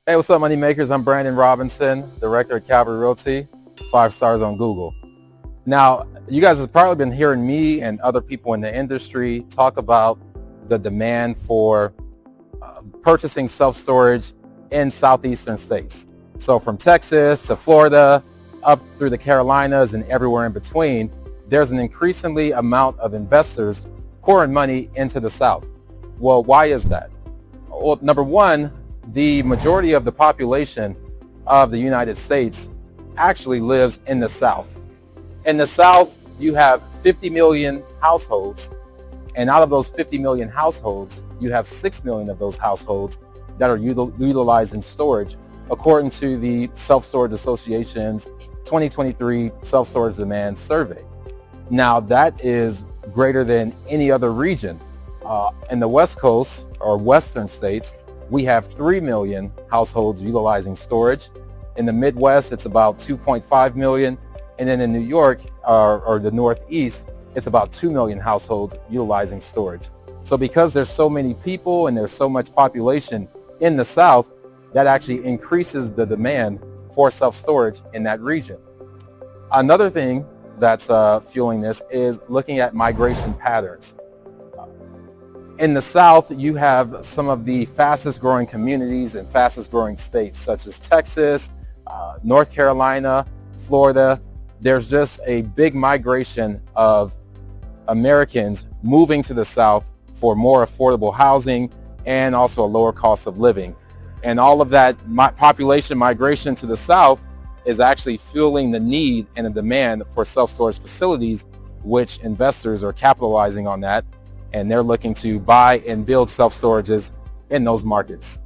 Hey, what's up, money makers? I'm Brandon Robinson, director at Calvary Realty, 5 stars on Google. Now, you guys have probably been hearing me and other people in the industry talk about the demand for purchasing self-storage in southeastern states. So from Texas to Florida, up through the Carolinas and everywhere in between, there's an increasingly amount of investors pouring money into the South. Well, why is that? Well, number one, the majority of the population of the United States actually lives in the South. In the South, you have 50 million households, and out of those 50 million households, you have 6 million of those households that are utilizing storage, according to the Self-Storage Association's 2023 Self-Storage Demand Survey. Now, that is greater than any other region. In the West Coast, or Western states, we have 3 million households utilizing storage. In the Midwest, it's about 2.5 million. And then in New York, or the Northeast, it's about 2 million households utilizing storage. So because there's so many people and there's so much population in the South, that actually increases the demand for self-storage in that region. Another thing that's fueling this is looking at migration patterns. In the South, you have some of the fastest growing communities and fastest growing states, such as Texas, North Carolina, Florida. There's just a big migration of Americans moving to the South for more affordable housing and also a lower cost of living. And all of that population migration to the South is actually fueling the need and the demand for self-storage facilities, which investors are capitalizing on that. And they're looking to buy and build self-storages in those markets.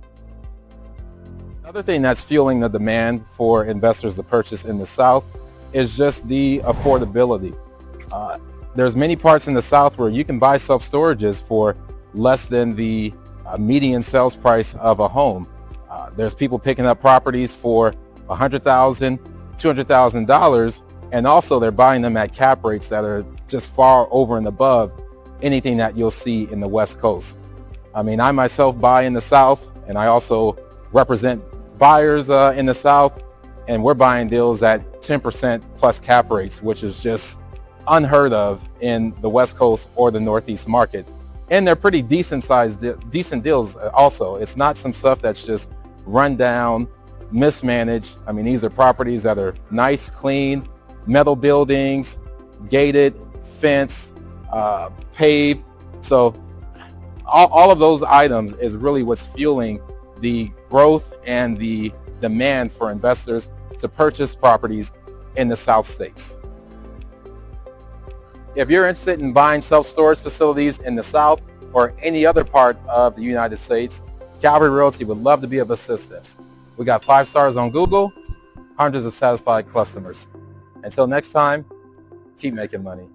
Another thing that's fueling the demand for investors to purchase in the South is just the affordability. There's many parts in the South where you can buy self-storages for less than the median sales price of a home. There's people picking up properties for $100,000, $200,000, and also they're buying them at cap rates that are just far over and above anything that you'll see in the West Coast. I mean, I myself buy in the South, and I also represent buyers in the South, and we're buying deals at 10% plus cap rates, which is just unheard of in the West Coast or the Northeast market. And they're pretty decent deals also. It's not some stuff that's just run down, mismanaged. I mean, these are properties that are nice, clean, metal buildings, gated, fenced, paved. So all of those items is really what's fueling the growth and the demand for investors to purchase properties in the South states. If you're interested in buying self-storage facilities in the South or any other part of the United States, Calvary Realty would love to be of assistance. We got 5 stars on Google, hundreds of satisfied customers. Until next time, keep making money.